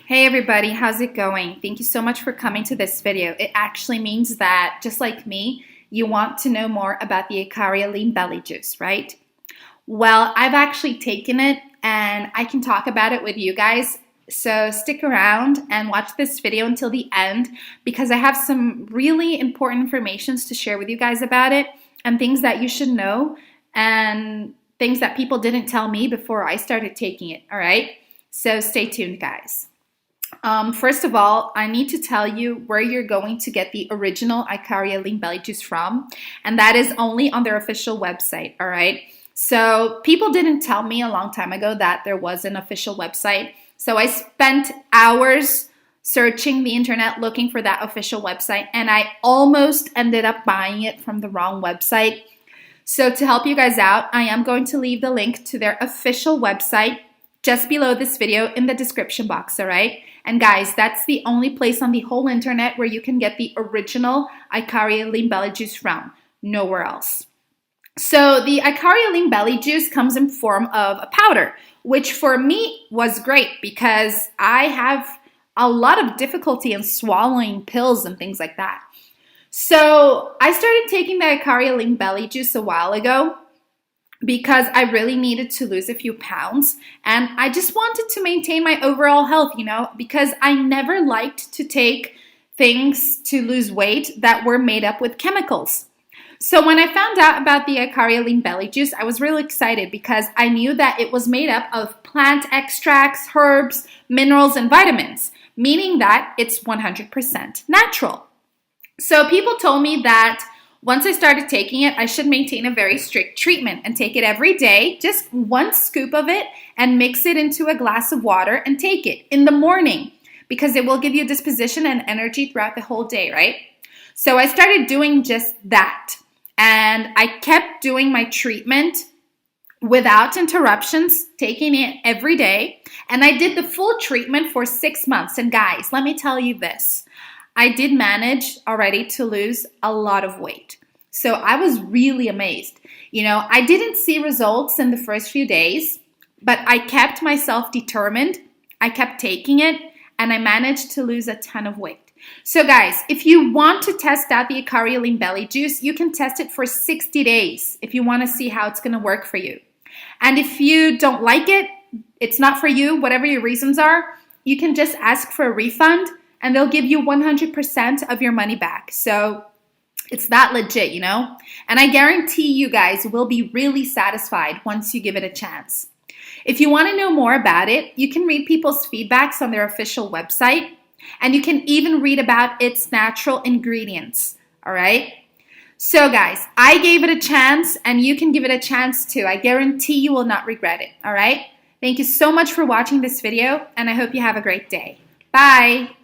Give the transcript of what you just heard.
Hey everybody, how's it going? Thank you so much for coming to this video. It actually means that, just like me, you want to know more about the Ikaria Lean Belly Juice, right? Well, I've actually taken it and I can talk about it with you guys. So stick around and watch this video until the end because I have some really important information to share with you guys about it and things that you should know and things that people didn't tell me before I started taking it, all right? So stay tuned, guys. First of all, I need to tell you where you're going to get the original Ikaria Lean Belly Juice from, and that is only on their official website, all right? So people didn't tell me a long time ago that there was an official website, so I spent hours searching the internet looking for that official website, and I almost ended up buying it from the wrong website. So to help you guys out, I am going to leave the link to their official website just below this video in the description box, all right? And guys, that's the only place on the whole internet where you can get the original Ikaria Lean Belly Juice from, nowhere else. So the Ikaria Lean Belly Juice comes in form of a powder, which for me was great because I have a lot of difficulty in swallowing pills and things like that. So I started taking the Ikaria Lean Belly Juice a while ago because I really needed to lose a few pounds and I just wanted to maintain my overall health, you know, because I never liked to take things to lose weight that were made up with chemicals. So when I found out about the Ikaria Lean Belly Juice, I was really excited because I knew that it was made up of plant extracts, herbs, minerals, and vitamins, meaning that it's 100% natural. So people told me that once I started taking it, I should maintain a very strict treatment and take it every day, just one scoop of it and mix it into a glass of water and take it in the morning because it will give you disposition and energy throughout the whole day, right? So I started doing just that and I kept doing my treatment without interruptions, taking it every day, and I did the full treatment for 6 months. And guys, let me tell you this. I did manage already to lose a lot of weight. So I was really amazed. You know, I didn't see results in the first few days, but I kept myself determined. I kept taking it and I managed to lose a ton of weight. So guys, if you want to test out the Ikaria Lean Belly Juice, you can test it for 60 days if you want to see how it's going to work for you. And if you don't like it, it's not for you, whatever your reasons are, you can just ask for a refund and they'll give you 100% of your money back. So it's that legit, you know? And I guarantee you guys will be really satisfied once you give it a chance. If you want to know more about it, you can read people's feedbacks on their official website, and you can even read about its natural ingredients, all right? So guys, I gave it a chance, and you can give it a chance too. I guarantee you will not regret it, all right? Thank you so much for watching this video, and I hope you have a great day. Bye!